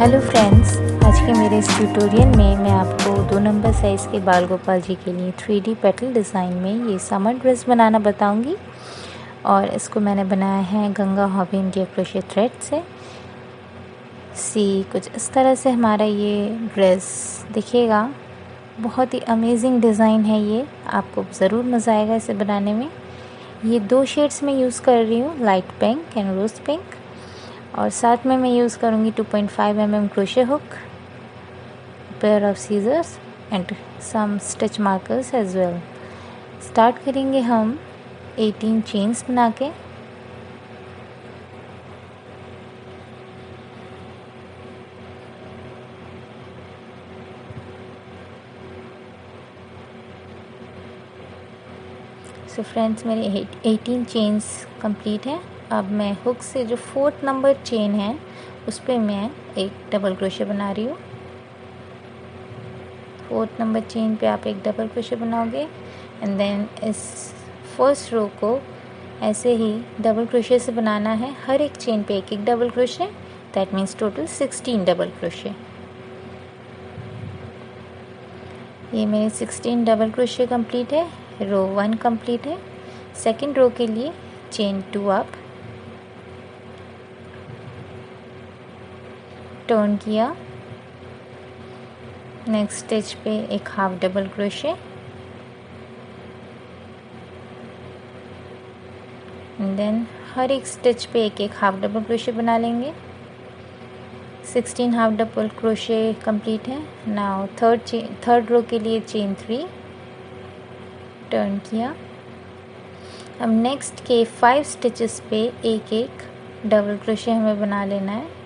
Hello friends, आज के मेरे इस ट्यूटोरियल में मैं आपको 2 नंबर साइज़ के बाल गोपाल जी के लिए 3D पेटल डिज़ाइन में ये समर ड्रेस बनाना बताऊंगी। और इसको मैंने बनाया है Ganga hobby India crochet thread से। कुछ इस तरह से हमारा ये ड्रेस दिखेगा। बहुत ही अमेजिंग डिज़ाइन है ये, आपको ज़रूर मज़ा आएगा इसे बनाने में। ये 2 शेड्स में यूज़ कर रही हूँ, light pink and rose pink. और साथ में मैं यूज़ करूँगी 2.5 mm crochet hook, pair of scissors and some stitch markers as well. Start करेंगे हम 18 चेन्स बना के। सो फ्रेंड्स, मेरे 18 चेन्स कंप्लीट है। अब मैं हुक से जो 4th नंबर चेन है उस पर मैं एक डबल क्रोशे बना रही हूँ। 4th नंबर चेन पे आप एक डबल क्रोशे बनाओगे एंड देन इस फर्स्ट रो को ऐसे ही डबल क्रोशे से बनाना है। हर एक चेन पे एक एक double crochet, that means total 16 double crochet. ये मेरे 16 डबल क्रोशे कंप्लीट है। रो 1 कंप्लीट है। सेकंड रो के लिए चेन 2 अप, टर्न किया, नेक्स्ट स्टिच पे एक half double crochet and then हर एक स्टिच पे एक एक हाफ डबल क्रोशे बना लेंगे। 16 हाफ डबल क्रोशे कंप्लीट है। नाउ थर्ड रो के लिए चेन 3, टर्न किया। अब नेक्स्ट के 5 स्टिचेस पे एक एक डबल क्रोशे हमें बना लेना है।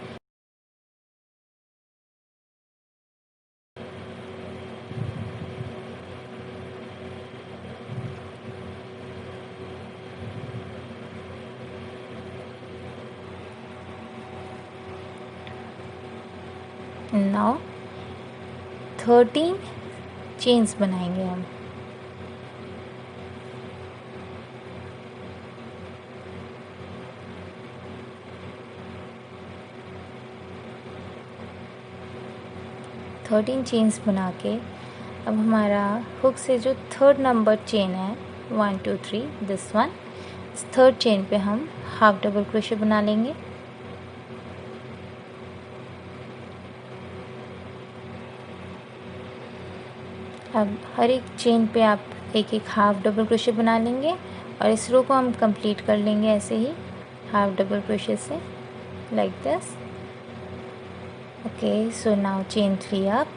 नाउ 13 चेन्स बनाएंगे हम। थर्टीन चेन्स बना के अब हमारा हुक से जो 3rd नंबर चेन है 1 2 3 दिस वन, इस 3rd चेन पे हम हाफ डबल क्रोशे बना लेंगे। अब हर एक चेन पे आप एक एक हाफ डबल क्रोशे बना लेंगे और इस रो को हम कंप्लीट कर लेंगे ऐसे ही हाफ डबल क्रोशे से, like this. Okay, so now chain 3 up,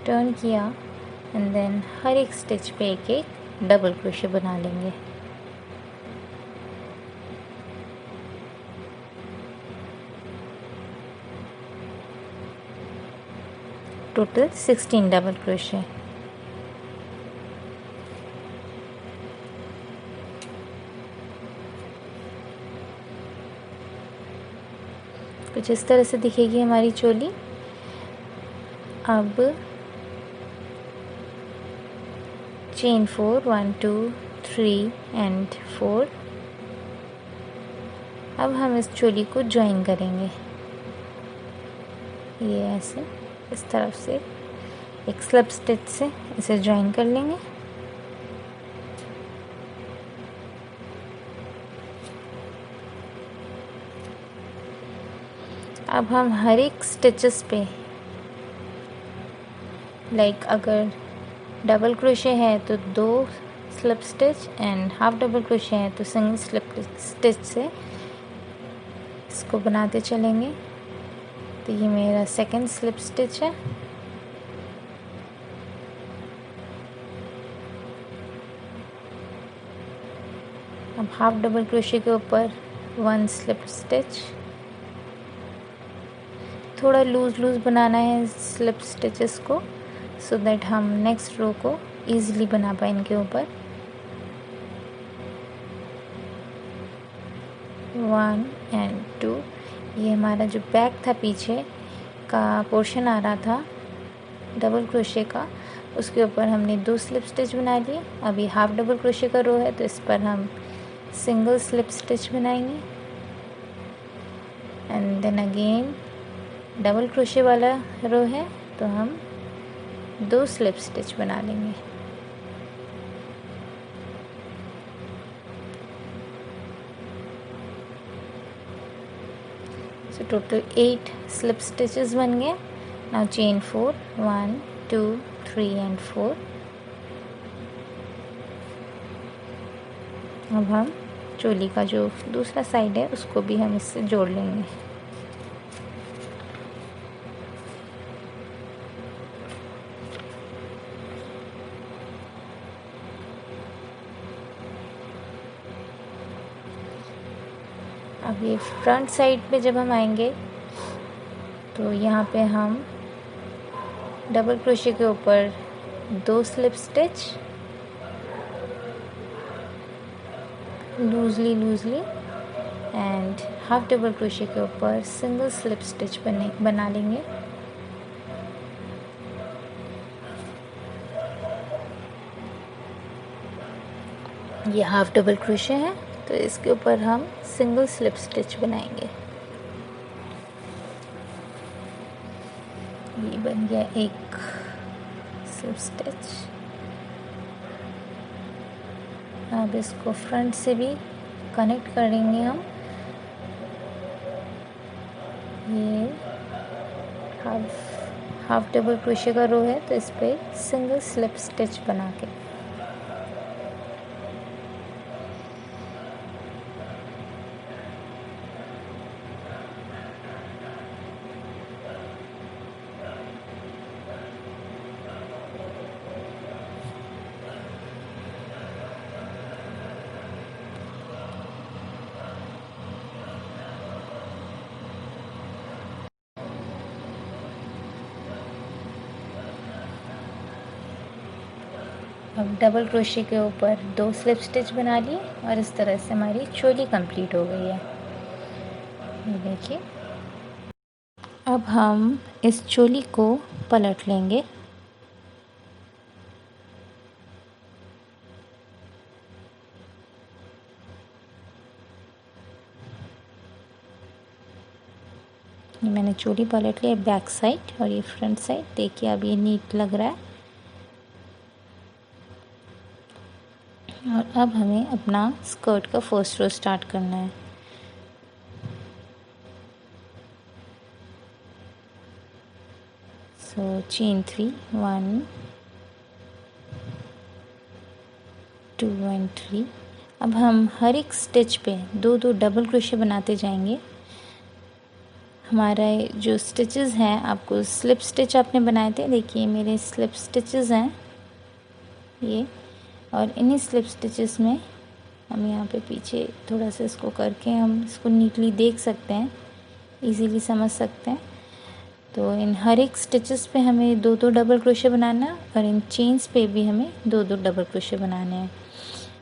turn किया एंड देन हर एक स्टिच पे एक एक डबल क्रोशे बना लेंगे। Total 16 double crochet. कुछ इस तरह से दिखेगी हमारी चोली। अब चेन 4 1 2 3 एंड 4। अब हम इस चोली को ज्वाइन करेंगे। ये ऐसे इस तरफ से एक स्लिप स्टिच से इसे ज्वाइन कर लेंगे। अब हम हर एक स्टिचेस पे अगर डबल क्रोशे है तो 2 slip stitch and half double crochet है तो सिंगल स्लिप स्टिच से इसको बनाते चलेंगे। तो ये मेरा सेकंड स्लिप स्टिच है। अब हाफ डबल क्रोशे के ऊपर 1 स्लिप स्टिच। थोड़ा लूज बनाना है स्लिप स्टिचेस को सो दैट हम नेक्स्ट रो को ईजिली बना पाए इनके ऊपर। 1 एंड 2। ये हमारा जो बैक था, पीछे का पोर्शन आ रहा था डबल क्रोशे का, उसके ऊपर हमने 2 स्लिप स्टिच बना लिए। अभी हाफ डबल क्रोशे का रो है तो इस पर हम सिंगल स्लिप स्टिच बनाएंगे। देन अगेन डबल क्रोशे वाला रो है तो हम 2 स्लिप स्टिच बना लेंगे। सो टोटल 8 स्लिप स्टिचेस बन गए। Now chain 4, 1 2 3 and 4। अब हम चोली का जो दूसरा साइड है उसको भी हम इससे जोड़ लेंगे। अब ये फ्रंट साइड पे जब हम आएंगे तो यहाँ पे हम डबल क्रोशे के ऊपर 2 slip stitch loosely and half double crochet के ऊपर सिंगल स्लिप स्टिच बना लेंगे। ये हाफ डबल क्रोशे है तो इसके ऊपर हम सिंगल स्लिप स्टिच बनाएंगे। ये बन गया एक स्लिप स्टिच। अब इसको फ्रंट से भी कनेक्ट करेंगे हम। ये हाफ डबल क्रोशे का रो है तो इस पे सिंगल स्लिप स्टिच बना के अब डबल क्रोशे के ऊपर 2 स्लिप स्टिच बना लिए और इस तरह से हमारी चोली कंप्लीट हो गई है। ये देखिए। अब हम इस चोली को पलट लेंगे। ये मैंने चोली पलट लिया बैक साइड और ये फ्रंट साइड। देखिए अब ये नीट लग रहा है। और अब हमें अपना स्कर्ट का फर्स्ट रो स्टार्ट करना है। सो चेन 3, 1 2 एंड 3। अब हम हर एक स्टिच पे 2 डबल क्रोशे बनाते जाएंगे। हमारा जो स्टिचेस हैं, आपको स्लिप स्टिच आपने बनाए थे, देखिए मेरे स्लिप स्टिचेस हैं ये। और इन्हीं स्लिप स्टिचेस में हम यहाँ पे पीछे थोड़ा सा इसको करके हम इसको नीटली देख सकते हैं, इजीली समझ सकते हैं। तो इन हर एक स्टिचेस पे हमें 2 डबल क्रोशे बनाना है और इन चेन्स पे भी हमें 2 डबल क्रोशे बनाने हैं।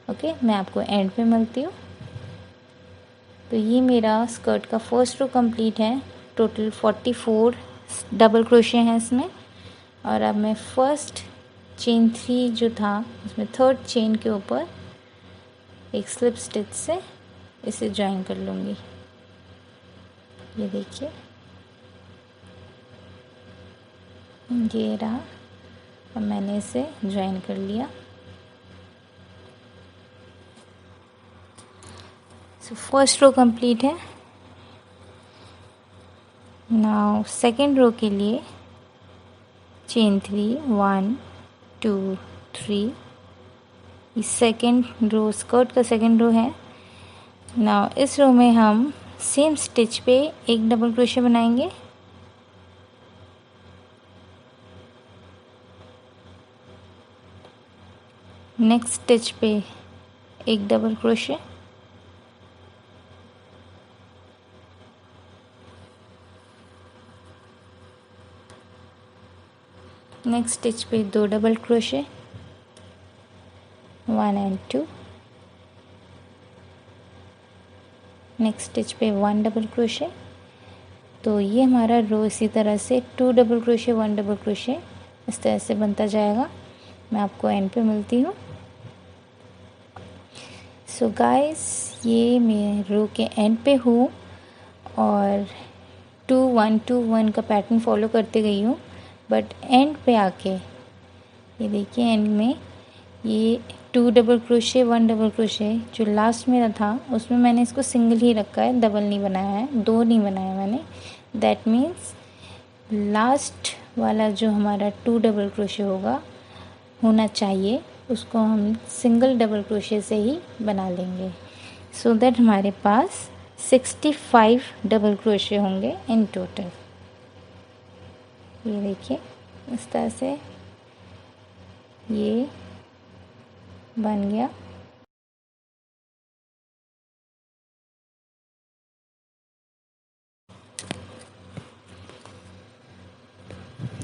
ओके, मैं आपको एंड पे मिलती हूँ। तो ये मेरा स्कर्ट का फर्स्ट रो कंप्लीट है। टोटल 44 डबल क्रोशे हैं इसमें। और अब मैं फर्स्ट चेन 3 जो था उसमें थर्ड चेन के ऊपर एक स्लिप स्टिच से इसे ज्वाइन कर लूँगी। ये देखिए, ये रहा। अब मैंने इसे ज्वाइन कर लिया। सो फर्स्ट रो कंप्लीट है। नाउ सेकेंड रो के लिए चेन 3, 1 2 3। ये सेकेंड रो स्कर्ट का सेकेंड रो है। नाउ इस रो में हम सेम स्टिच पे एक डबल क्रोशे बनाएंगे। नेक्स्ट स्टिच पे एक डबल क्रोशे, नेक्स्ट स्टिच पे 2 double crochet, 1 and 2। Next stitch पे 1 डबल क्रोशे। तो ये हमारा रो इसी तरह से 2 डबल क्रोशे 1 डबल क्रोशे इस तरह से बनता जाएगा। मैं आपको एंड पे मिलती हूँ। सो गाइस, ये मैं रो के एंड पे हूँ और 2 1 2 1 का पैटर्न फॉलो करते गई हूँ, बट एंड पे आके ये देखिए एंड में ये 2 डबल क्रोशे 1 डबल क्रोशे जो लास्ट मेरा था उसमें मैंने इसको सिंगल ही रखा है, डबल नहीं बनाया है, 2 नहीं बनाया मैंने। दैट मीन्स लास्ट वाला जो हमारा 2 डबल क्रोशे होना चाहिए उसको हम सिंगल डबल क्रोशे से ही बना लेंगे, सो दैट हमारे पास 65 डबल क्रोशे होंगे इन टोटल। ये देखिए इस तरह से ये बन गया।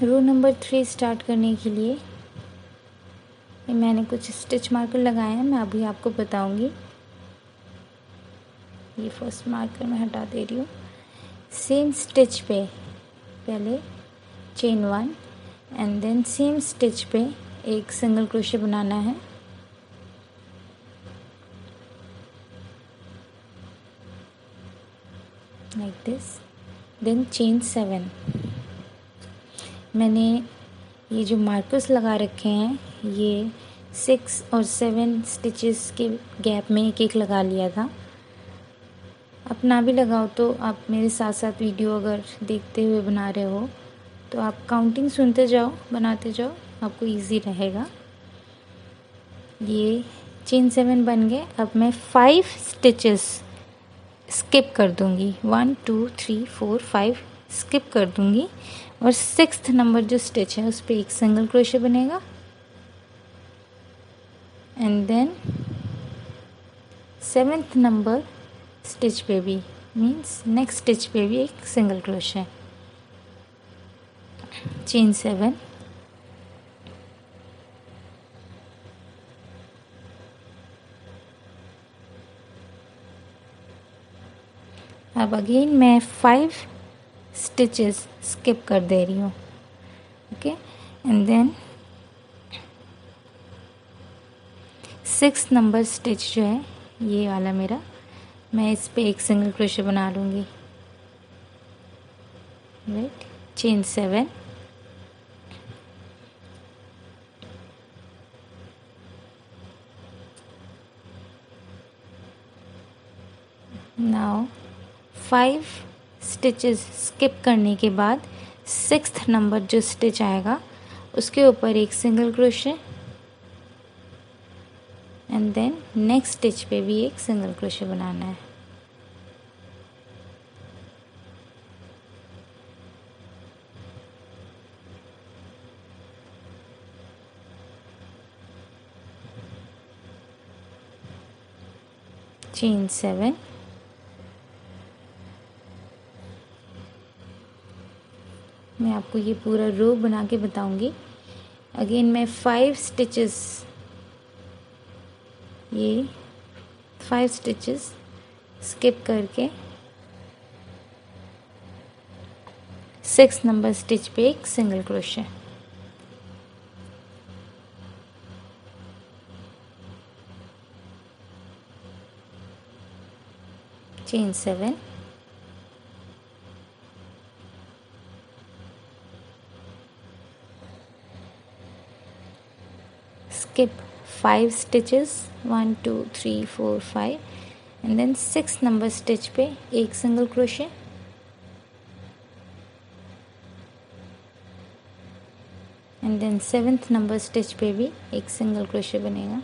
रो नंबर 3 स्टार्ट करने के लिए मैंने कुछ स्टिच मार्कर लगाए हैं, मैं अभी आपको बताऊंगी। ये फर्स्ट मार्कर मैं हटा दे रही हूँ। सेम स्टिच पे पहले chain 1 and then same stitch पे एक सिंगल क्रोशे बनाना है। Like this, then chain 7। मैंने ये जो मार्कर्स लगा रखे हैं ये 6 और 7 स्टिचेस के गैप में एक एक लगा लिया था। आप ना भी लगाओ तो आप मेरे साथ साथ वीडियो अगर देखते हुए बना रहे हो तो आप काउंटिंग सुनते जाओ, बनाते जाओ, आपको इजी रहेगा। ये चेन 7 बन गए। अब मैं 5 स्टिचेस स्किप कर दूंगी, 1 2 3 4 5 स्किप कर दूंगी और 6th नंबर जो स्टिच है उस पर एक सिंगल क्रोशे बनेगा and then 7th number stitch पे भी मीन्स नेक्स्ट स्टिच पे भी एक सिंगल क्रोशे, चेन 7। अब अगेन मैं 5 स्टिचेस स्किप कर दे रही हूँ, okay, and then 6th number stitch जो है ये वाला मेरा, मैं इस पे एक सिंगल क्रोशे बना लूँगी, right, chain 7। Now 5 stitches skip करने के बाद 6th नंबर जो स्टिच आएगा उसके ऊपर एक single crochet and then next stitch पे भी एक सिंगल क्रोशे बनाना है। चेन 7, मैं आपको ये पूरा रो बना के बताऊंगी। अगेन मैं 5 स्टिचेस, ये 5 स्टिचेस स्किप करके 6th नंबर स्टिच पे एक single crochet, chain 7, skip 5 stitches 1 2 3 4 5 and then 6th number stitch पे एक single crochet and then 7th number stitch पे भी एक सिंगल क्रोशे बनेगा,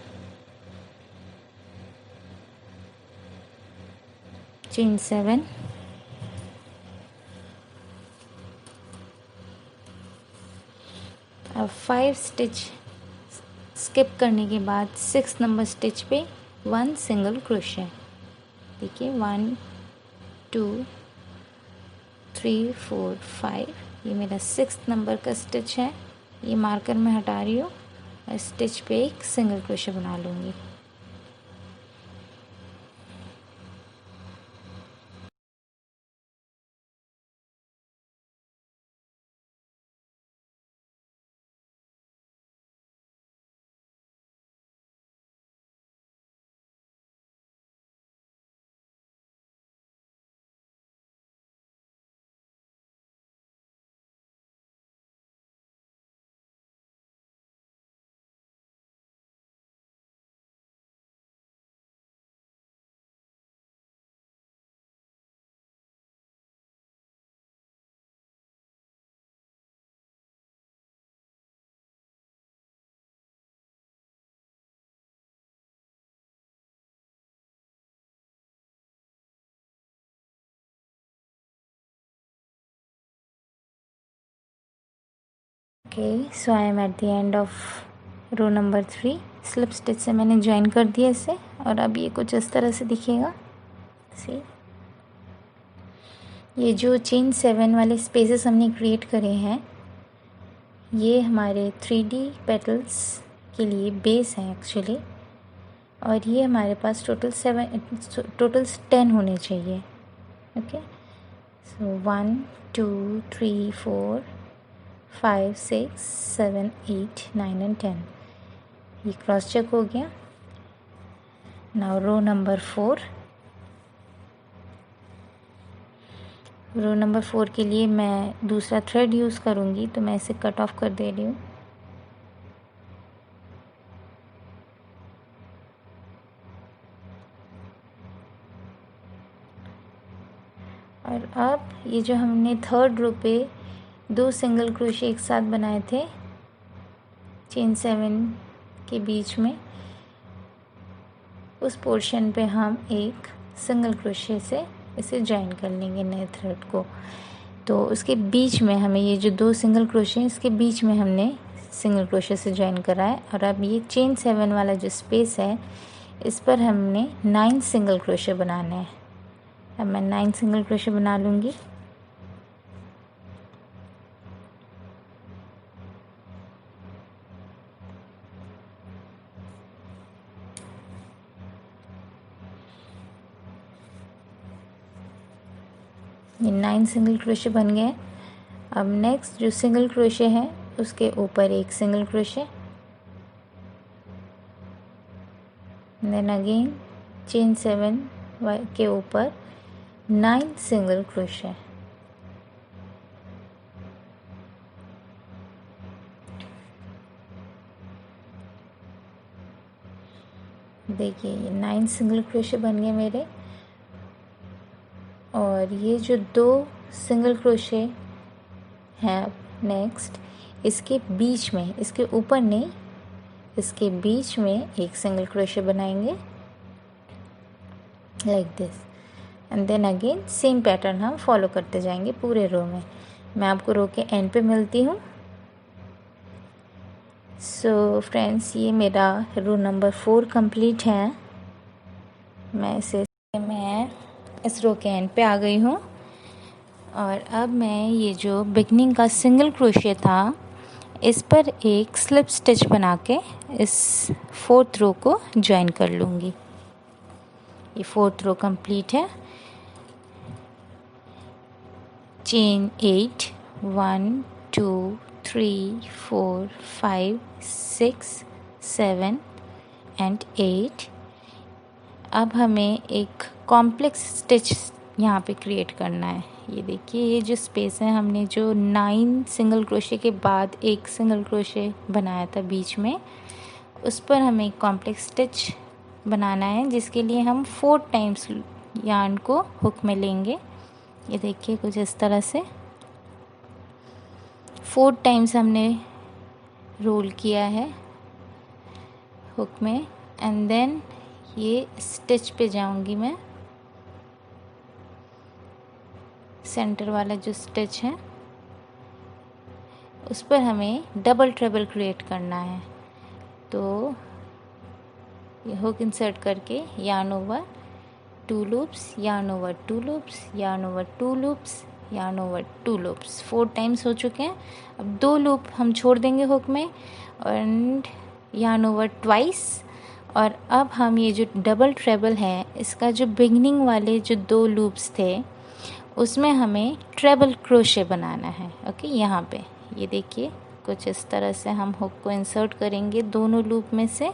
चेन 7। अब 5 स्टिच स्किप करने के बाद 6th नंबर स्टिच पे 1 सिंगल क्रोशे, देखिए 1 2 3 4 5, ये मेरा 6th नंबर का स्टिच है। ये मार्कर मैं हटा रही हूँ और स्टिच पे एक सिंगल क्रोशे बना लूँगी। Okay, so I am at the end of row number 3। Slip stitch से मैंने ज्वाइन कर दिया इसे, और अब ये कुछ इस तरह से दिखेगा। सी, ये जो चेन 7 वाले स्पेसेस हमने क्रिएट करे हैं, ये हमारे 3D पेटल्स के लिए बेस हैं एक्चुअली, और ये हमारे पास टोटल 10 होने चाहिए। ओके, सो 1 2 3 4 5 6 7 8 9 एंड 10, ये क्रॉस चेक हो गया। Now row number 4। Row number 4 के लिए मैं दूसरा थ्रेड यूज़ करूँगी, तो मैं इसे कट ऑफ कर दे रही हूँ। और अब ये जो हमने थर्ड रो पे 2 सिंगल क्रोशे एक साथ बनाए थे चेन 7 के बीच में, उस पोर्शन पे हम एक सिंगल क्रोशे से इसे ज्वाइन कर लेंगे नए थ्रेड को। तो उसके बीच में हमें ये जो 2 सिंगल क्रोशे हैं, इसके बीच में हमने सिंगल क्रोशे से ज्वाइन करा है। और अब ये चेन 7 वाला जो स्पेस है, इस पर हमने 9 सिंगल क्रोशे बनाने हैं। अब मैं 9 सिंगल क्रोशे बना लूँगी। ये 9 सिंगल क्रोशे बन गए। अब नेक्स्ट जो सिंगल क्रोशे है, उसके ऊपर एक single crochet, then again chain 7 के ऊपर 9 सिंगल क्रोशे। देखिए ये 9 सिंगल क्रोशे बन गए मेरे। और ये जो 2 सिंगल क्रोशे हैं नेक्स्ट, इसके बीच में, इसके ऊपर नहीं, इसके बीच में एक सिंगल क्रोशे बनाएंगे like this, and then again same pattern हम फॉलो करते जाएंगे पूरे रो में। मैं आपको रो के एंड पे मिलती हूँ। सो फ्रेंड्स, ये मेरा रो नंबर 4 कंप्लीट है। मैं इस रो के एंड पे आ गई हूँ, और अब मैं ये जो बिगनिंग का सिंगल क्रोशे था, इस पर एक स्लिप स्टिच बना के इस 4th रो को ज्वाइन कर लूँगी। ये 4th रो कंप्लीट है। Chain 8 1 2 3 4 5 6 7 and 8। अब हमें एक कॉम्प्लेक्स स्टिच यहाँ पे क्रिएट करना है। ये देखिए, ये जो स्पेस है, हमने जो 9 सिंगल क्रोशे के बाद एक सिंगल क्रोशे बनाया था बीच में, उस पर हमें एक कॉम्प्लेक्स स्टिच बनाना है, जिसके लिए हम 4 टाइम्स यार्न को हुक में लेंगे। ये देखिए कुछ इस तरह से 4 टाइम्स हमने रोल किया है हुक में, एंड देन ये स्टिच पे जाऊंगी मैं। सेंटर वाला जो स्टिच है, उस पर हमें डबल ट्रेबल क्रिएट करना है। तो ये हुक इंसर्ट करके yarn over 2 loops, yarn over 2 loops, yarn over 2 loops, yarn over 2 loops. 4 times हो चुके हैं। अब 2 लूप हम छोड़ देंगे हुक में, एंड यार्न ओवर ट्वाइस। और अब हम ये जो डबल ट्रेबल है, इसका जो बिगनिंग वाले जो 2 लूप्स थे, उसमें हमें ट्रेबल क्रोशे बनाना है। ओके, यहाँ पे ये देखिए कुछ इस तरह से हम हुक को इंसर्ट करेंगे दोनों लूप में से,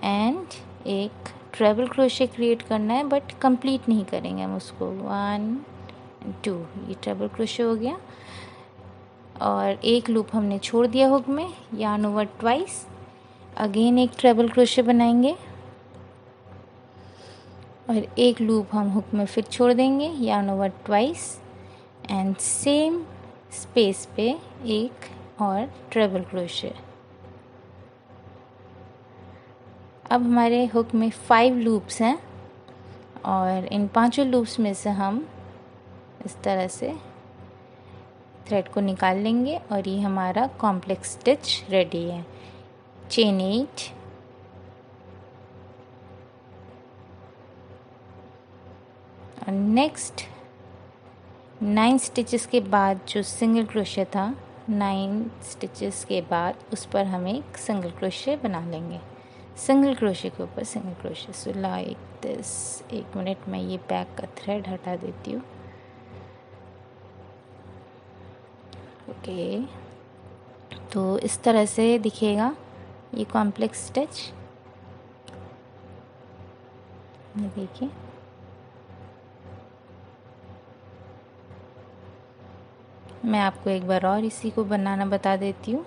एंड एक ट्रेबल क्रोशे क्रिएट करना है, बट कंप्लीट नहीं करेंगे हम उसको। 1 2, ये ट्रेबल क्रोशे हो गया। और एक लूप हमने छोड़ दिया हुक में, यार्न ओवर ट्वाइस, अगेन एक ट्रेबल क्रोशे बनाएंगे, और एक लूप हम हुक में फिर छोड़ देंगे, yarn over twice, and same space पे एक और ट्रेबल क्रोशे। अब हमारे हुक में 5 लूप्स हैं, और इन 5 लूप्स में से हम इस तरह से थ्रेड को निकाल लेंगे और ये हमारा कॉम्प्लेक्स स्टिच रेडी है। चेन 8, और नेक्स्ट 9 स्टिचेस के बाद जो सिंगल क्रोशे था, 9 स्टिचेस के बाद उस पर हम एक सिंगल क्रोशे बना लेंगे, सिंगल क्रोशे के ऊपर single crochet. So like this. एक मिनट में ये बैक का थ्रेड हटा देती हूँ। ओके, तो इस तरह से दिखेगा ये कॉम्प्लेक्स स्टिच। ये देखिए, मैं आपको एक बार और इसी को बनाना बता देती हूँ।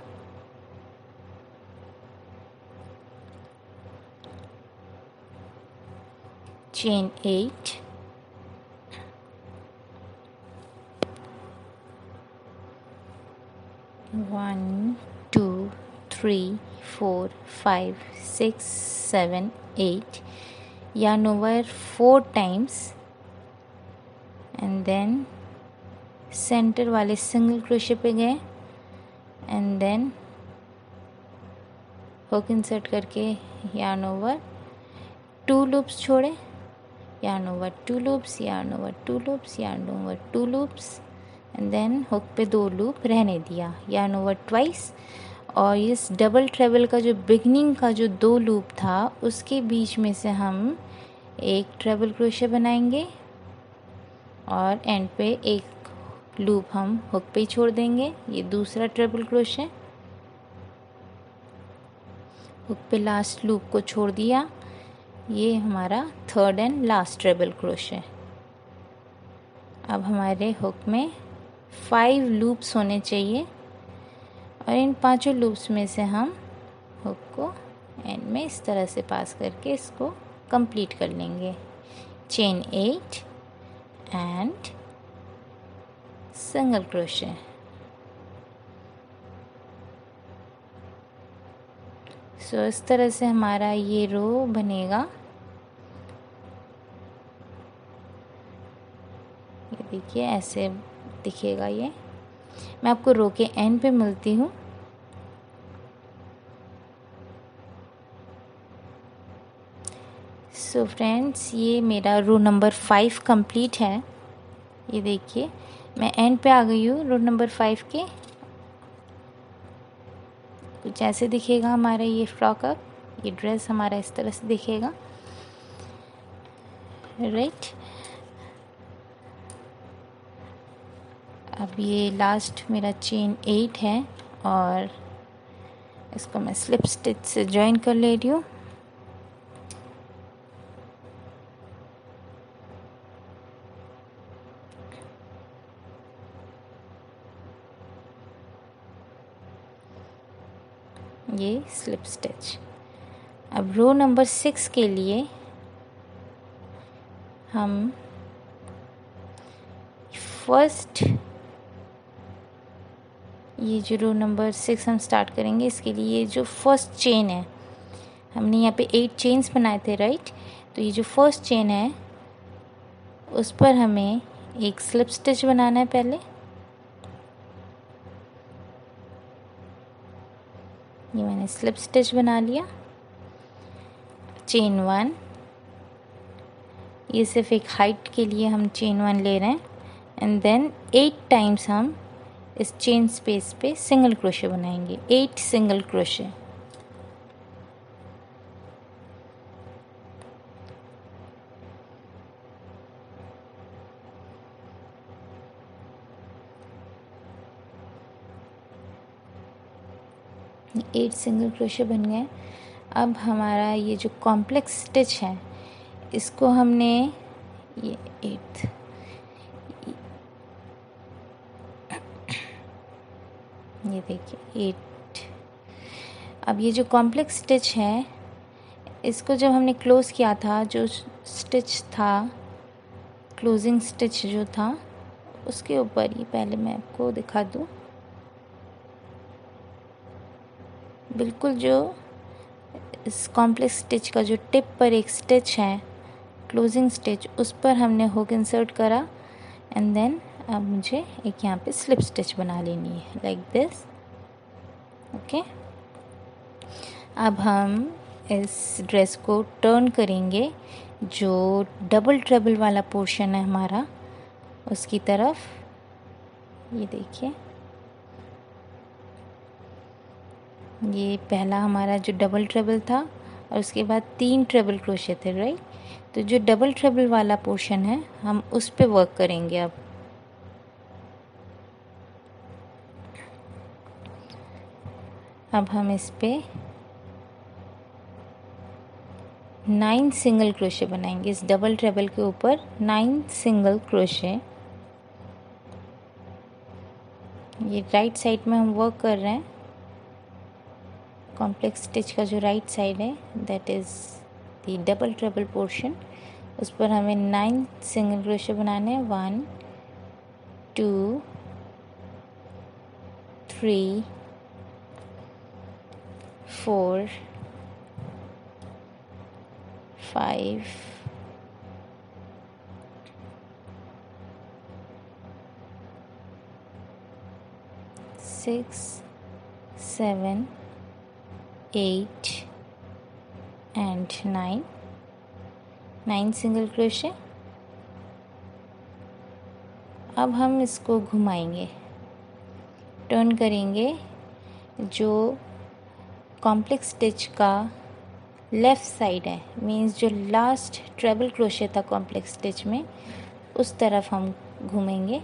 Chain 8, one, two, 3, 4, 5, 6, 7, 8 yarn over 4 times and then centre वाले सिंगल क्रोशे पे गए एंड देन हुक इंसर्ट करके yarn over 2 लूप्स छोड़े, yarn over 2 loops, yarn over 2 loops, yarn over 2 loops and then hook पे 2 लूप रहने दिया, yarn over twice. और इस डबल ट्रेबल का जो बिगनिंग का जो 2 लूप था उसके बीच में से हम एक ट्रेबल क्रोशे बनाएंगे और एंड पे एक लूप हम हुक पे ही छोड़ देंगे। ये दूसरा ट्रिपल क्रोशे, हुक पे लास्ट लूप को छोड़ दिया, ये हमारा third and last triple crochet. अब हमारे हुक में 5 लूप्स होने चाहिए और इन 5 लूप्स में से हम हुक को एंड में इस तरह से पास करके इसको कंप्लीट कर लेंगे। Chain 8 and single crochet. So इस तरह से हमारा ये रो बनेगा। ये देखिए ऐसे दिखेगा ये। मैं आपको रो के एंड पे मिलती हूँ। सो फ्रेंड्स, ये मेरा रो नंबर 5 कंप्लीट है। ये देखिए मैं एंड पे आ गई हूँ रो नंबर 5 के। कुछ ऐसे दिखेगा हमारा ये फ्रॉक। अब ये ड्रेस हमारा इस तरह से दिखेगा, राइट। अब ये लास्ट मेरा चेन 8 है और इसको मैं स्लिप स्टिच से जॉइन कर ले रही हूँ। ये स्लिप स्टिच। अब रो नंबर 6 के लिए हम फर्स्ट ये जो रो नंबर 6 हम स्टार्ट करेंगे, इसके लिए जो फर्स्ट चेन है, हमने यहाँ पे 8 चेन्स बनाए थे, राइट। तो ये जो फर्स्ट चेन है उस पर हमें एक स्लिप स्टिच बनाना है पहले। ये मैंने स्लिप स्टिच बना लिया। चेन 1, ये सिर्फ एक हाइट के लिए हम चेन 1 ले रहे हैं एंड देन 8 टाइम्स हम इस चेन स्पेस पे सिंगल क्रोशे बनाएंगे, 8 single crochet. Eight single crochet बन गए। अब हमारा ये जो कॉम्प्लेक्स स्टिच है इसको हमने ये 8 ये देखिए 8। अब ये जो कॉम्प्लेक्स स्टिच है इसको जब हमने क्लोज़ किया था, जो स्टिच था क्लोजिंग स्टिच जो था उसके ऊपर, ये पहले मैं आपको दिखा दूँ, बिल्कुल जो इस कॉम्प्लेक्स स्टिच का जो टिप पर एक स्टिच है क्लोजिंग स्टिच, उस पर हमने हुक इंसर्ट करा एंड देन अब मुझे एक यहाँ पे स्लिप स्टिच बना लेनी है लाइक दिस। ओके, अब हम इस ड्रेस को टर्न करेंगे, जो डबल ट्रेबल वाला पोर्शन है हमारा उसकी तरफ। ये देखिए, ये पहला हमारा जो डबल ट्रेबल था और उसके बाद 3 ट्रेबल क्रोशे थे, राइट। तो जो डबल ट्रेबल वाला पोर्शन है हम उस पे वर्क करेंगे। अब हम इस पे 9 सिंगल क्रोशे बनाएंगे। इस डबल ट्रेबल के ऊपर 9 सिंगल क्रोशे। ये राइट साइड में हम वर्क कर रहे हैं। कॉम्प्लेक्स स्टिच का जो राइट साइड है that is the double treble portion, उस पर हमें 9 सिंगल क्रोशे बनाने हैं। 1 2 3 4 5 6 7 8 and 9 सिंगल क्रोशे। अब हम इसको घुमाएंगे, टर्न करेंगे। जो कॉम्प्लेक्स स्टिच का लेफ़्ट साइड है, मीन्स जो लास्ट ट्रेबल क्रोशे था कॉम्प्लेक्स स्टिच में, उस तरफ हम घूमेंगे।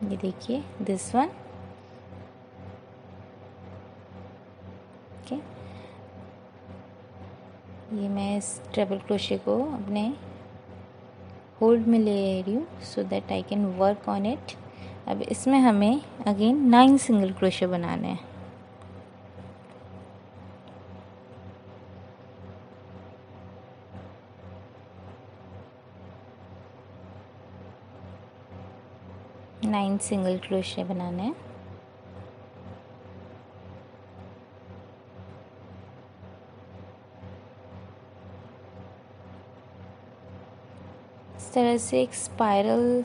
ये देखिए, दिस वन। ओके, ये मैं इस ट्रेबल क्रोशे को अपने होल्ड में ले रही हूँ so that I can work on it. अब इसमें हमें अगेन 9 सिंगल क्रोशे बनाने हैं। नाइन सिंगल क्रोशे बनाने हैं। इस तरह से एक स्पाइरल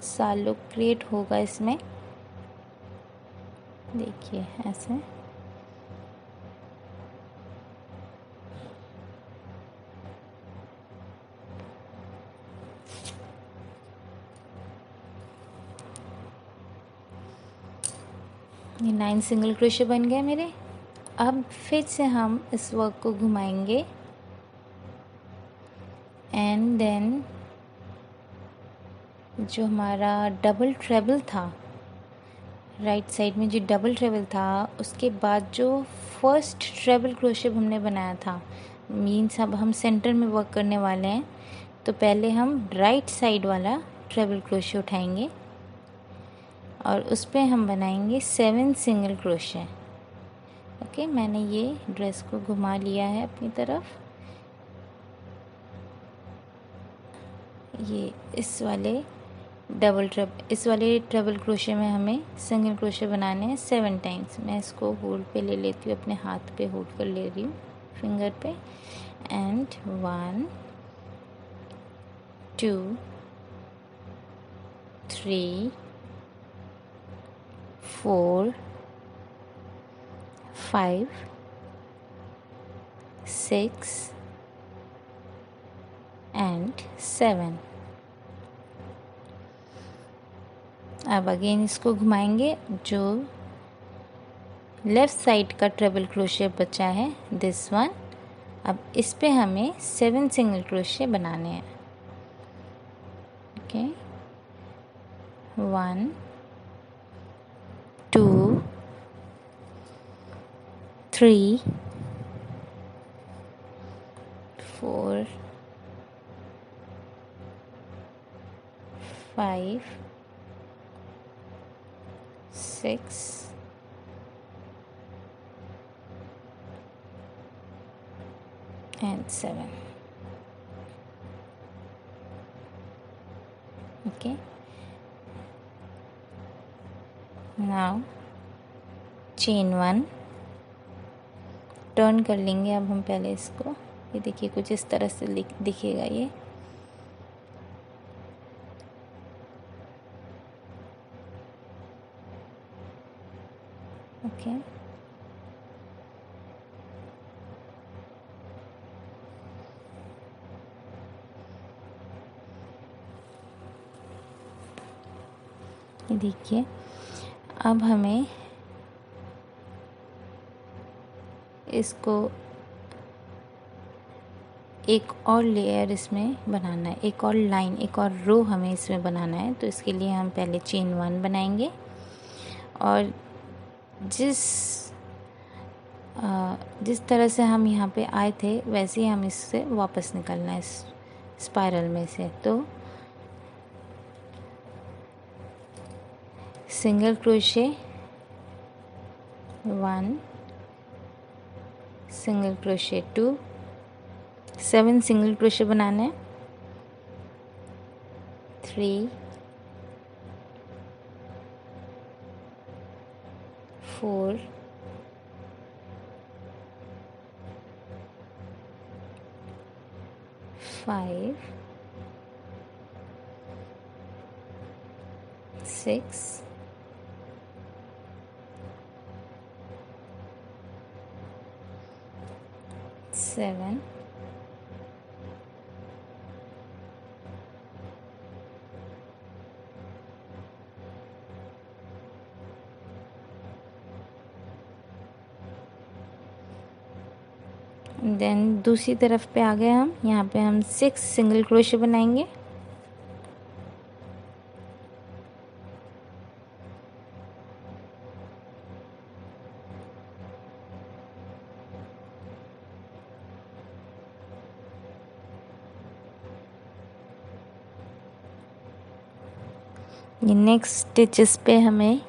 सा लुक क्रिएट होगा इसमें। देखिए ऐसे। ये 9 सिंगल क्रोशे बन गए मेरे। अब फिर से हम इस वर्क को घुमाएंगे एंड देन जो हमारा डबल ट्रेबल था, राइट साइड में जो डबल ट्रेबल था, उसके बाद जो फर्स्ट ट्रेबल क्रोशे हमने बनाया था, मीन्स अब हम सेंटर में वर्क करने वाले हैं। तो पहले हम राइट साइड वाला ट्रेबल क्रोशे उठाएंगे और उस पर हम बनाएंगे 7 सिंगल क्रोशे। ओके, मैंने ये ड्रेस को घुमा लिया है अपनी तरफ। ये इस वाले ट्रेबल क्रोशे में हमें सिंगल क्रोशे बनाने हैं 7 टाइम्स। मैं इसको होल्ड पे ले लेती हूँ, अपने हाथ पे होल्ड कर ले रही हूँ फिंगर पे। And 1 2 3 4 5 6 and 7। अब अगेन इसको घुमाएंगे। जो लेफ़्ट साइड का ट्रेबल क्रोशे बचा है, दिस वन, अब इस पे हमें 7 सिंगल क्रोशे बनाने हैं। Okay, 1 2 3 4 5 6 and 7। okay, now chain 1 turn कर लेंगे। अब हम पहले इसको, ये देखिए कुछ इस तरह से दिखेगा ये। ये देखिए, अब हमें इसको एक और लेयर इसमें बनाना है, एक और लाइन, एक और रो हमें इसमें बनाना है। तो इसके लिए हम पहले चेन 1 बनाएंगे और जिस तरह से हम यहाँ पे आए थे वैसे ही हम इससे वापस निकलना है, इस स्पाइरल में से। तो single crochet 1, single crochet 2, 7 single crochet बनाना है, 3, 4, 5, 6, 7, 'देन दूसरी तरफ पे आ गए हम। यहाँ पे हम 6 सिंगल क्रोशे बनाएंगे, ये नेक्स्ट स्टिचेस पे हमें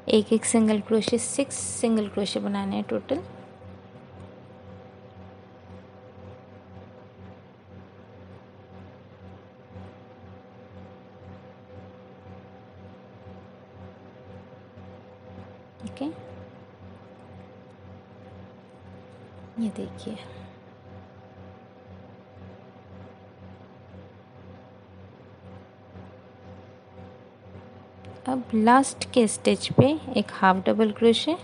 एक एक सिंगल क्रोशे, 6 सिंगल क्रोशे बनाने हैं टोटल। ओके, ये देखिए, अब लास्ट के स्टिच पे एक हाफ डबल क्रोशे,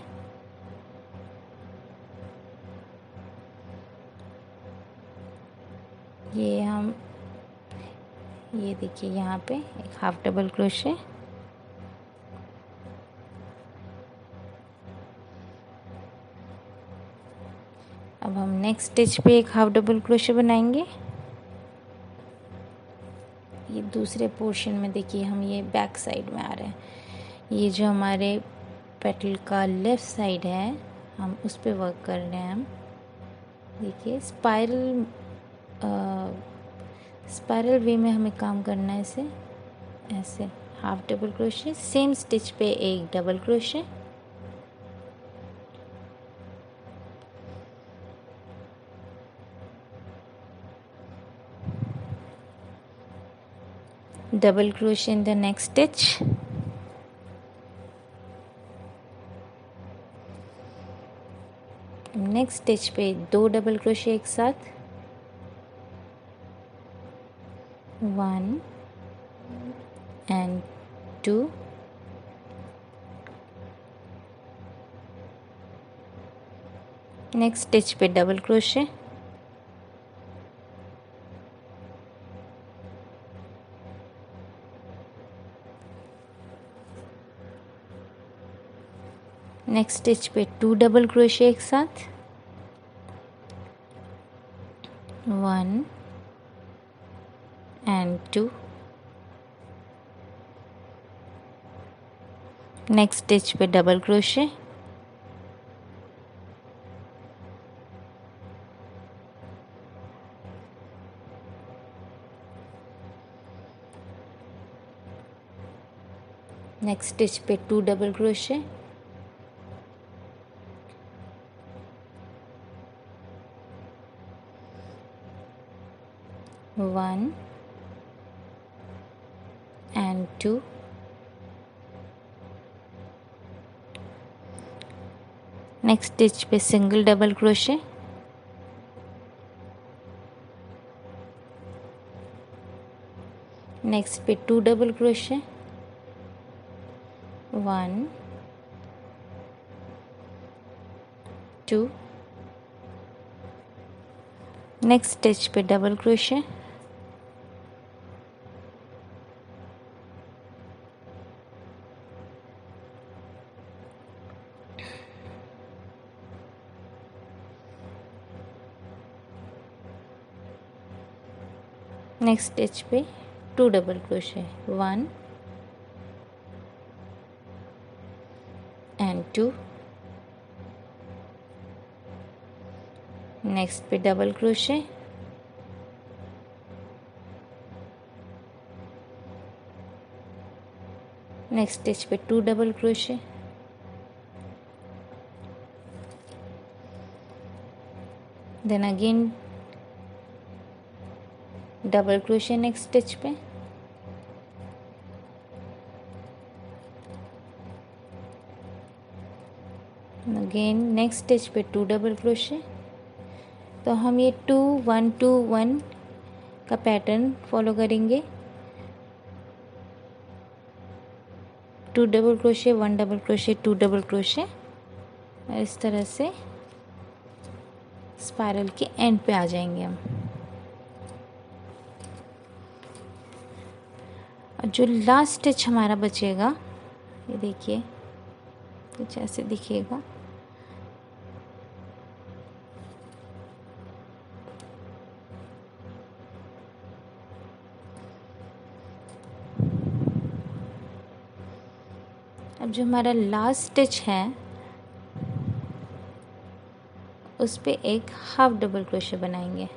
ये देखिए यहाँ पे एक हाफ डबल क्रोशे, अब हम नेक्स्ट स्टिच पे एक हाफ डबल क्रोशे बनाएंगे। ये दूसरे पोर्शन में देखिए, हम ये बैक साइड में आ रहे हैं। ये जो हमारे पेटल का लेफ़्ट साइड है, हम उस पे वर्क कर रहे हैं। हम देखिए स्पाइरल वे में हमें काम करना है इसे, ऐसे half double crochet, same stitch पे एक double crochet, double crochet in the next stitch, next stitch पे 2 डबल क्रोशे एक साथ, 1 and 2, नेक्स्ट स्टिच पे डबल क्रोशे, नेक्स्ट स्टिच पे 2 डबल क्रोशे एक साथ, 1 and 2, नेक्स्ट स्टिच पे डबल क्रोशे, नेक्स्ट स्टिच पे 2 double crochet, one and 2, next stitch पे सिंगल डबल क्रोशे, नेक्स्ट पे 2 डबल क्रोशे, 1 2, नेक्स्ट स्टिच पे डबल क्रोशे, नेक्स्ट स्टिच पे 2 double crochet, 1 and 2, next पे double crochet, next stitch पे 2 double crochet, then again double crochet next stitch पे, again next stitch पे 2 double crochet. तो हम ये 2 1 2 1 का पैटर्न फॉलो करेंगे। 2 double crochet, 1 double crochet, 2 double crochet, और इस तरह से स्पाइरल के एंड पे आ जाएंगे हम। और जो लास्ट स्टिच हमारा बचेगा, ये देखिए कुछ ऐसे दिखेगा। अब जो हमारा लास्ट स्टिच है उस पे एक हाफ डबल क्रोशे बनाएंगे।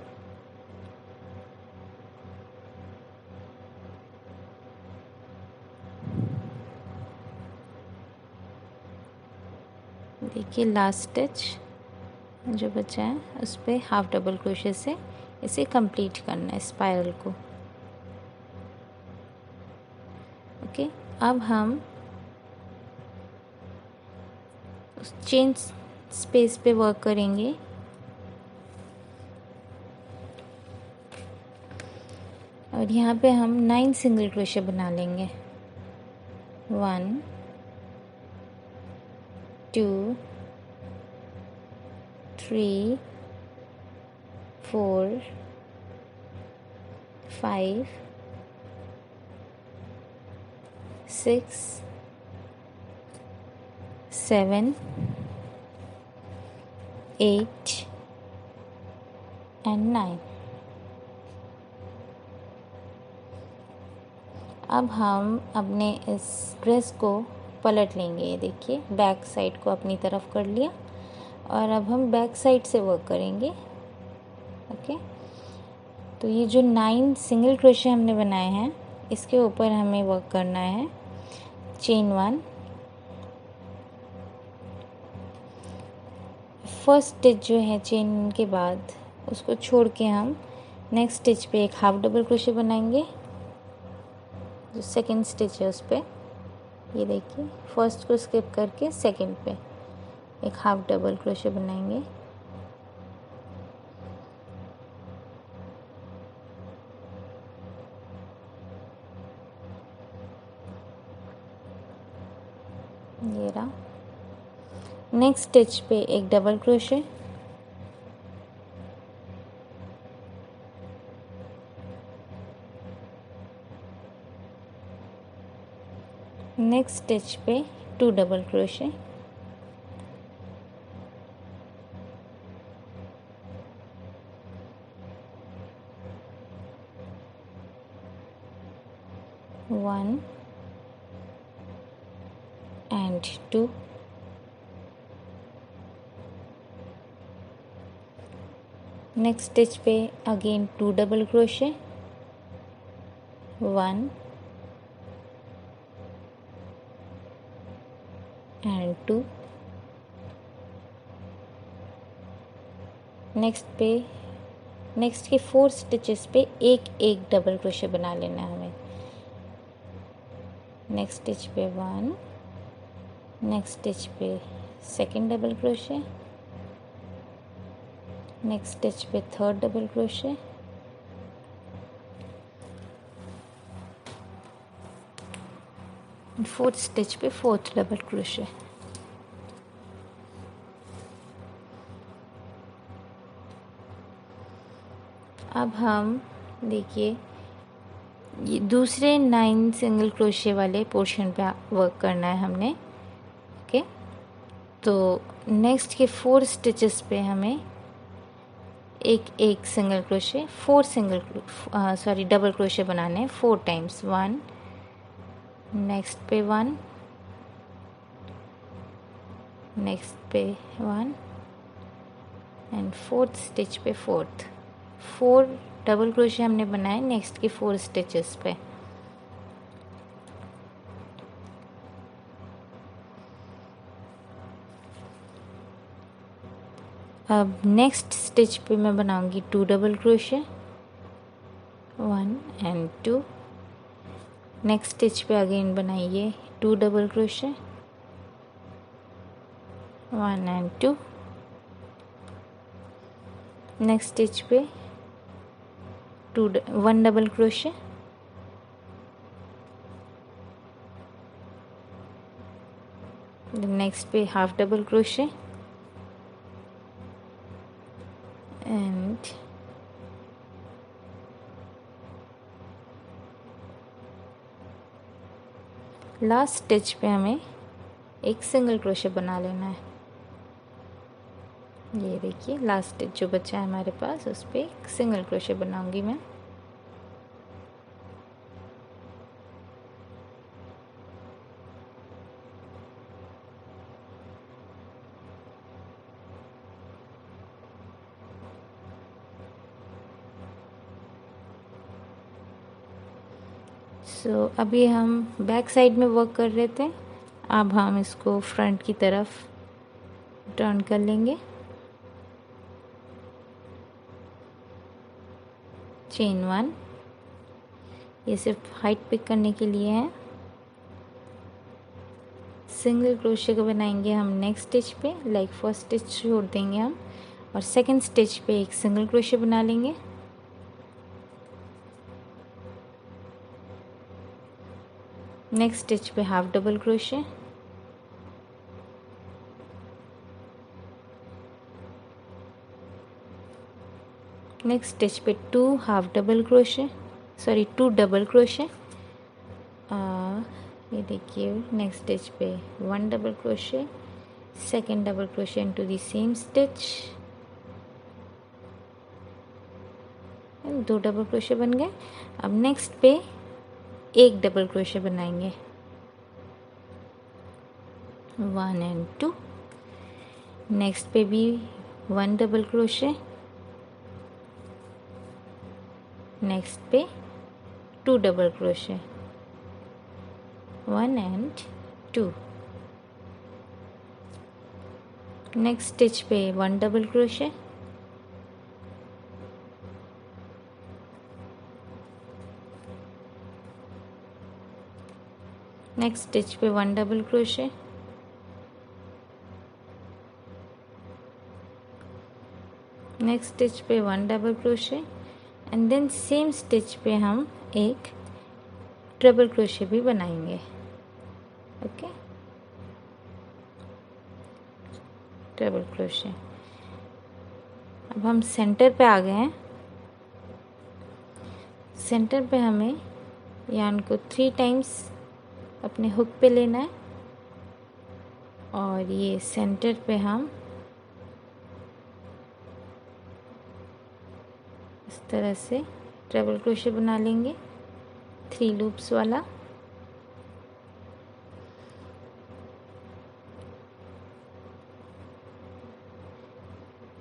देखिए लास्ट स्टिच जो बचा है उस पे हाफ डबल क्रोशे से इसे कंप्लीट करना है स्पाइरल को। ओके, अब हम उस चेन स्पेस पे वर्क करेंगे। और यहाँ पे हम 9 सिंगल क्रोशे बना लेंगे। 1 2 3 4 5 6 7 8 एंड 9। अब हम अपने इस ड्रेस को पलट लेंगे। ये देखिए बैक साइड को अपनी तरफ कर लिया और अब हम बैक साइड से वर्क करेंगे। ओके, तो ये जो 9 सिंगल क्रोशे हमने बनाए हैं इसके ऊपर हमें वर्क करना है। चेन 1, फर्स्ट स्टिच जो है चेन के बाद उसको छोड़ के हम नेक्स्ट स्टिच पे एक हाफ डबल क्रोशे बनाएंगे। जो सेकंड स्टिच है उस पे ये देखिए फर्स्ट को स्किप करके सेकंड पे एक हाफ डबल क्रोशे बनाएंगे। ये रहा। नेक्स्ट स्टिच पे एक डबल क्रोशे, नेक्स्ट स्टिच पे 2 double crochet, one and 2, next stitch पे again 2 double crochet, 1 and 2, next के 4 स्टिचेस पे एक डबल क्रोशे बना लेना है हमें। नेक्स्ट स्टिच पे 1, नेक्स्ट स्टिच पे second double crochet, next stitch पे third double crochet, fourth stitch पे फोर्थ डबल क्रोशे। अब हम देखिए ये दूसरे 9 सिंगल क्रोशे वाले पोर्शन पे वर्क करना है हमने। ओके, तो नेक्स्ट के 4 स्टिचेस पे हमें एक सिंगल क्रोशे, 4 डबल क्रोशे बनाने हैं 4 टाइम्स। 1, नेक्स्ट पे 1, नेक्स्ट पे 1 एंड फोर्थ स्टिच पे 4 डबल क्रोशे हमने बनाए नेक्स्ट की 4 स्टिचेस पे। अब नेक्स्ट स्टिच पे मैं बनाऊंगी 2 double crochet, 1 and 2। Next stitch पे अगेन बनाइए 2 double crochet, 1 and 2। Next stitch पे 1 डबल क्रोशे, नेक्स्ट पे half double crochet and last stitch पे हमें एक सिंगल क्रोशे बना लेना है। ये देखिए लास्ट स्टिच जो बचा है हमारे पास उस पर एक सिंगल क्रोशे बनाऊंगी मैं। अभी हम बैक साइड में वर्क कर रहे थे, अब हम इसको फ्रंट की तरफ टर्न कर लेंगे। चेन 1, ये सिर्फ हाइट पिक करने के लिए है। सिंगल क्रोशे को बनाएंगे हम नेक्स्ट स्टिच पे, लाइक फर्स्ट स्टिच छोड़ देंगे हम और सेकंड स्टिच पे एक सिंगल क्रोशे बना लेंगे। नेक्स्ट स्टिच पे half double crochet, next stitch पे 2 half double crochet, 2 double crochet. ये देखिए नेक्स्ट स्टिच पे 1 double crochet, second double crochet into the same stitch, 2 double crochet बन गए। अब नेक्स्ट पे एक डबल क्रोशे बनाएंगे, 1 एंड 2। नेक्स्ट पे भी 1 डबल क्रोशे, नेक्स्ट पे 2 double crochet, 1 and 2। Next stitch पे 1 डबल क्रोशे, नेक्स्ट स्टिच पे 1 डबल क्रोशे, नेक्स्ट स्टिच पे 1 double crochet and then same stitch पे हम एक डबल क्रोशे भी बनाएंगे। Okay, double crochet. अब हम सेंटर पे आ गए हैं। सेंटर पे हमें यार्न को 3 टाइम्स अपने हुक पे लेना है और ये सेंटर पे हम इस तरह से डबल क्रोशे बना लेंगे 3 लूप्स वाला।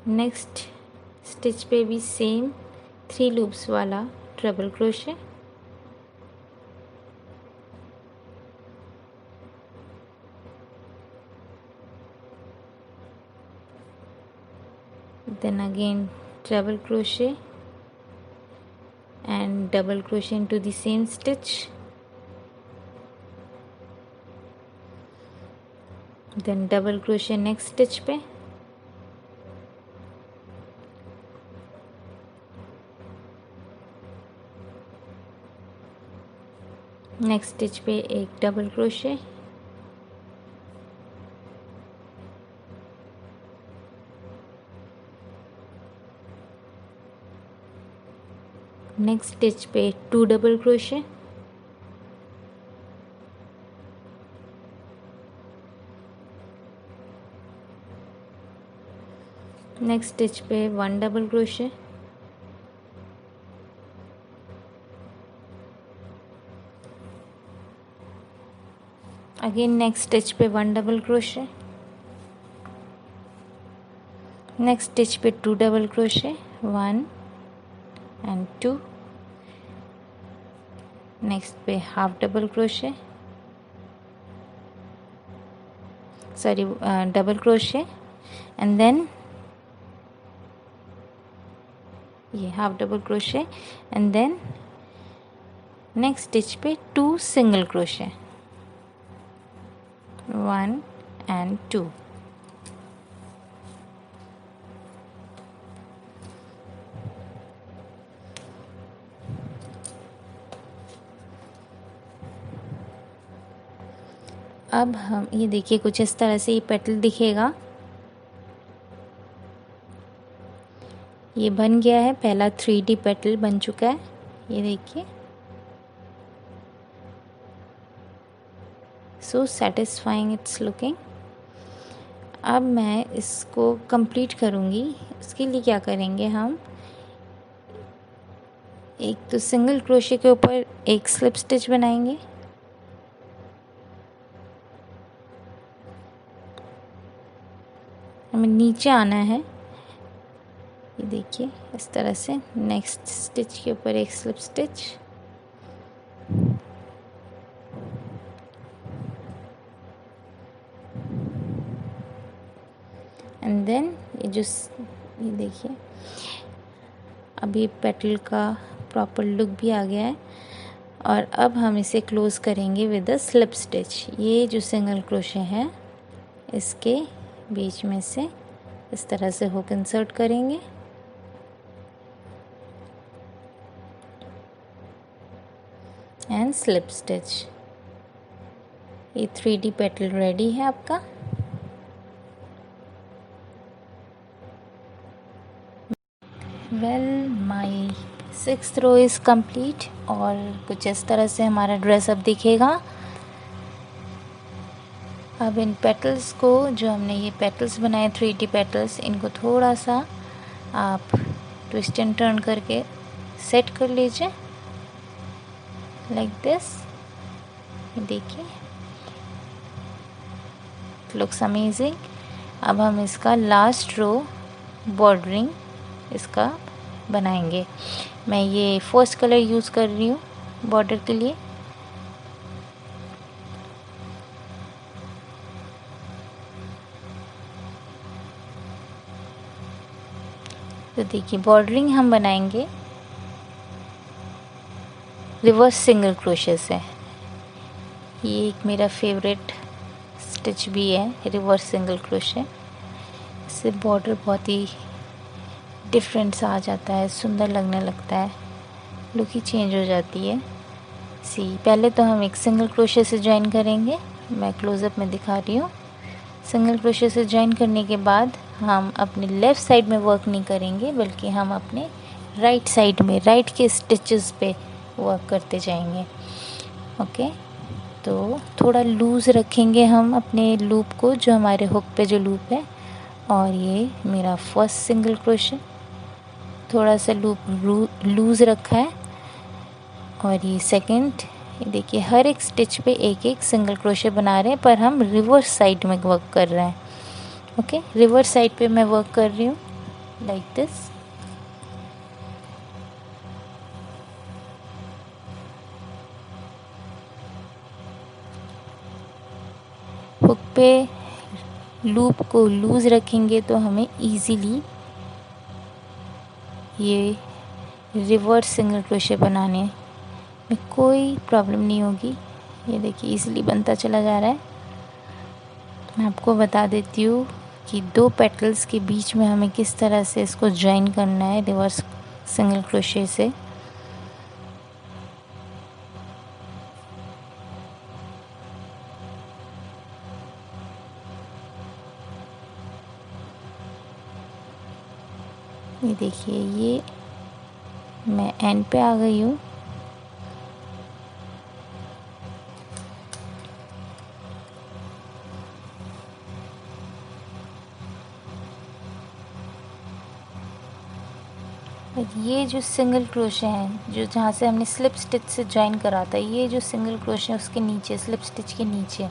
नेक्स्ट स्टिच पे भी सेम 3 लूप्स वाला double crochet, then again treble crochet and double crochet into the same stitch, then double crochet next stitch पे, नेक्स्ट स्टिच पे एक डबल क्रोशे, नेक्स्ट स्टिच पे 2 डबल क्रोशे, नेक्स्ट स्टिच पे 1 double crochet, again next stitch पे 1 double crochet, next stitch पे 2 double crochet, 1 and 2, next पे half double crochet, sorry double crochet, and then ये half double crochet, and then next stitch पे 2 single crochet, 1 and 2। अब हम ये देखिए कुछ इस तरह से ये पेटल दिखेगा। ये बन गया है, पहला 3D पेटल बन चुका है, ये देखिए। सो सेटिस्फाइंग इट्स लुकिंग। अब मैं इसको कंप्लीट करूँगी। उसके लिए क्या करेंगे हम, एक तो सिंगल क्रोशे के ऊपर एक स्लिप स्टिच बनाएंगे, हमें नीचे आना है, ये देखिए इस तरह से। नेक्स्ट स्टिच के ऊपर एक स्लिप स्टिच, एंड देन ये देखिए अब ये पेटल का प्रॉपर लुक भी आ गया है। और अब हम इसे क्लोज करेंगे विद अ स्लिप स्टिच। ये जो सिंगल क्रोशे है इसके बीच में से इस तरह से हुक इंसर्ट करेंगे, एंड स्लिप स्टिच। ये 3D पेटल रेडी है आपका। Well my 6th row is complete और कुछ इस तरह से हमारा ड्रेस अब दिखेगा। अब इन पेटल्स को, जो हमने ये पेटल्स बनाए 3D पेटल्स, इनको थोड़ा सा आप ट्विस्ट एंड टर्न करके सेट कर लीजिए लाइक दिस। ये देखिए लुक्स अमेजिंग। अब हम इसका लास्ट रो बॉर्डरिंग इसका बनाएंगे। मैं ये फर्स्ट कलर यूज़ कर रही हूँ बॉर्डर के लिए। तो देखिए बॉर्डरिंग हम बनाएंगे रिवर्स सिंगल क्रोशे से। ये एक मेरा फेवरेट स्टिच भी है, रिवर्स सिंगल क्रोशे। इससे बॉर्डर बहुत ही डिफरेंट सा आ जाता है, सुंदर लगने लगता है, लुक ही चेंज हो जाती है। पहले तो हम एक सिंगल क्रोशे से ज्वाइन करेंगे, मैं क्लोज़अप में दिखा रही हूँ। सिंगल क्रोशे से ज्वाइन करने के बाद हम अपने लेफ़्ट साइड में वर्क नहीं करेंगे, बल्कि हम अपने राइट साइड में, राइट के स्टिचेस पे वर्क करते जाएंगे। ओके, तो थोड़ा लूज़ रखेंगे हम अपने लूप को, जो हमारे हुक पे जो लूप है। और ये मेरा फर्स्ट सिंगल क्रोशे, थोड़ा सा लूप लूज़ रखा है। और ये सेकंड, देखिए हर एक स्टिच पे एक एक सिंगल क्रोशे बना रहे हैं, पर हम रिवर्स साइड में वर्क कर रहे हैं। ओके, रिवर्स साइड पे मैं वर्क कर रही हूँ लाइक दिस। हुक पे लूप को लूज़ रखेंगे तो हमें इजीली ये रिवर्स सिंगल क्रोशे बनाने में कोई प्रॉब्लम नहीं होगी। ये देखिए इजीली बनता चला जा रहा है। मैं आपको बता देती हूँ कि 2 पेटल्स के बीच में हमें किस तरह से इसको ज्वाइन करना है रिवर्स सिंगल क्रोशे से। ये देखिए, ये मैं एंड पे आ गई हूँ। ये जो सिंगल क्रोशे है, जो जहाँ से हमने स्लिप स्टिच से जॉइन करा था, ये जो सिंगल क्रोशे है उसके नीचे, स्लिप स्टिच के नीचे,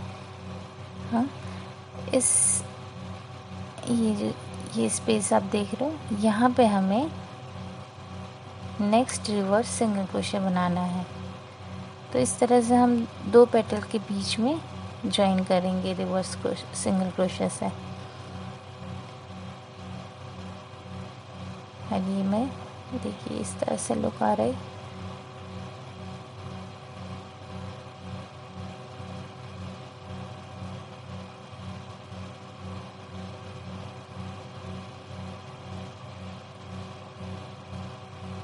हाँ, इस ये स्पेस आप देख रहे हो, यहाँ पे हमें नेक्स्ट रिवर्स सिंगल क्रोशे बनाना है। तो इस तरह से हम 2 पेटल के बीच में जॉइन करेंगे रिवर्स सिंगल क्रोशे से। और ये मैं देखिए इस तरह से लुक आ रही।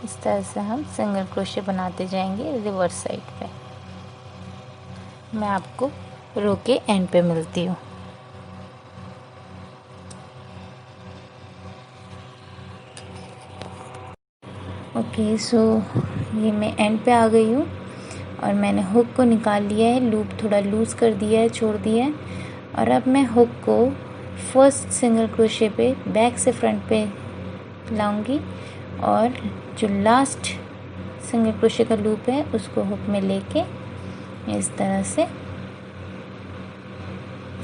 इस तरह से हम सिंगल क्रोशे बनाते जाएंगे रिवर्स साइड पे। मैं आपको रो के एंड पे मिलती हूँ। ओके, सो ये मैं एंड पे आ गई हूँ और मैंने हुक को निकाल लिया है, लूप थोड़ा लूज़ कर दिया है, छोड़ दिया है। और अब मैं हुक को फर्स्ट सिंगल क्रोशे पे बैक से फ्रंट पे लाऊंगी और जो लास्ट सिंगल क्रोशे का लूप है उसको हुक में लेके इस तरह से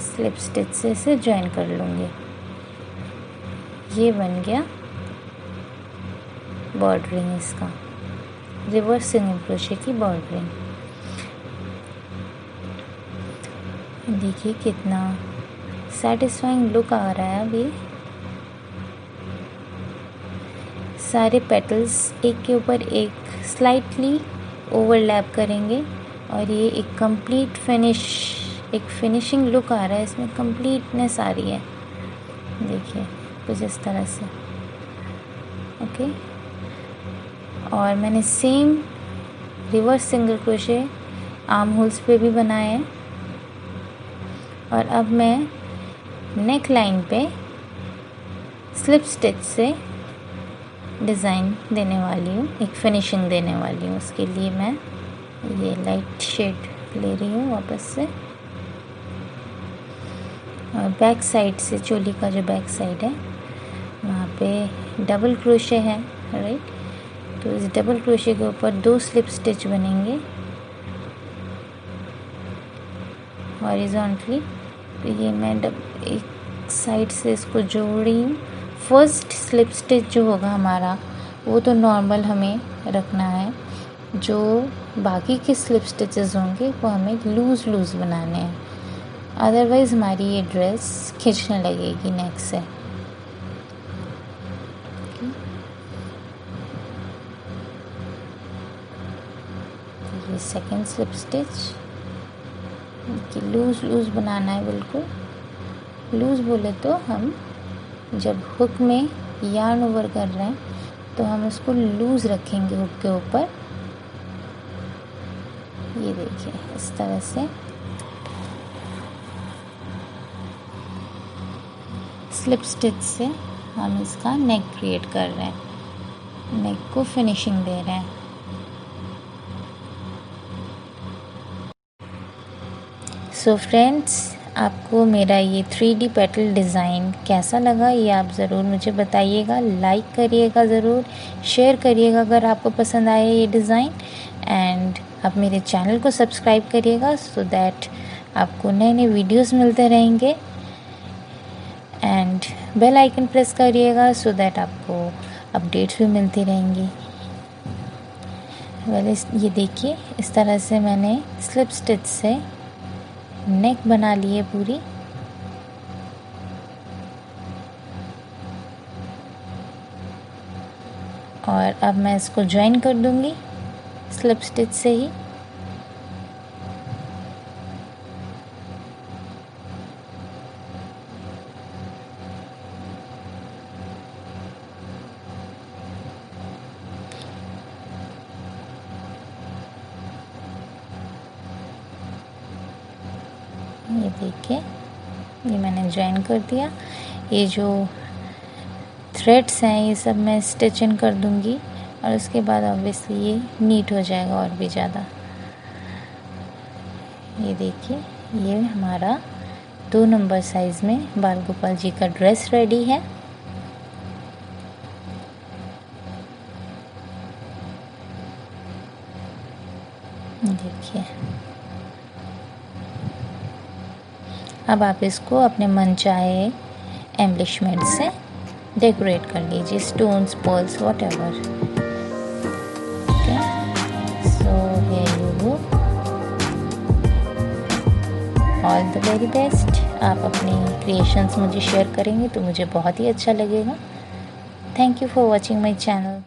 स्लिप स्टिच से इसे ज्वाइन कर लूँगी। ये बन गया बॉर्डरिंग, इसका रिवर्स सिंगल क्रोशे की बॉर्डरिंग। देखिए कितना सेटिस्फाइंग लुक आ रहा है। अभी सारे पेटल्स एक के ऊपर एक स्लाइटली ओवरलैप करेंगे और ये एक कंप्लीट फिनिशिंग लुक आ रहा है, इसमें कंप्लीटनेस आ रही है। देखिए कुछ इस तरह से। ओके, और मैंने same reverse single crochet arm holes पे भी बनाए हैं। और अब मैं neck line pay slip stitch से डिज़ाइन देने वाली हूँ, एक फिनिशिंग देने वाली हूँ। उसके लिए मैं ये लाइट शेड ले रही हूँ वापस से। और बैक साइड से, चोली का जो बैक साइड है वहाँ पे डबल क्रोशे है, राइट। तो इस डबल क्रोशे के ऊपर 2 स्लिप स्टिच बनेंगे हॉरिजॉन्टली। तो ये मैं एक साइड से इसको जोड़ रही हूँ। फर्स्ट स्लिप स्टिच जो होगा हमारा वो तो नॉर्मल हमें रखना है, जो बाकी के स्लिप स्टिचेस होंगे वो हमें लूज़ बनाने हैं, अदरवाइज़ हमारी ये ड्रेस खींचने लगेगी नेक से। ये सेकेंड स्लिप स्टिच लूज़ बनाना है, बिल्कुल लूज़। बोले तो हम जब हुक में यार्न ओवर कर रहे हैं तो हम इसको लूज़ रखेंगे हुक के ऊपर। ये देखिए इस तरह से स्लिप स्टिच से हम इसका नेक क्रिएट कर रहे हैं, नेक को फिनिशिंग दे रहे हैं। सो फ्रेंड्स, आपको मेरा ये 3D पेटल डिज़ाइन कैसा लगा ये आप ज़रूर मुझे बताइएगा। लाइक करिएगा, ज़रूर शेयर करिएगा अगर आपको पसंद आया ये डिज़ाइन। एंड आप मेरे चैनल को सब्सक्राइब करिएगा सो दैट आपको नए नए वीडियोस मिलते रहेंगे। एंड बेल आइकन प्रेस करिएगा सो दैट आपको अपडेट्स भी मिलती रहेंगी। ये देखिए इस तरह से मैंने स्लिप स्टिच से नेक बना ली है पूरी। और अब मैं इसको ज्वाइन कर दूंगी स्लिप स्टिच से ही। ये देखिए ये मैंने ज्वाइन कर दिया। ये जो थ्रेड्स हैं ये सब मैं स्टिच इन कर दूंगी और उसके बाद ऑब्वियसली ये नीट हो जाएगा और भी ज़्यादा। ये देखिए ये हमारा 2 नंबर साइज़ में बाल गोपाल जी का ड्रेस रेडी है। देखिए, अब आप इसको अपने मनचाहे एम्बलिशमेंट से डेकोरेट कर लीजिए, stones, pearls, whatever. Okay, so here you go. All the very best. आप अपनी क्रिएशंस मुझे शेयर करेंगे तो मुझे बहुत ही अच्छा लगेगा। Thank you for watching my channel.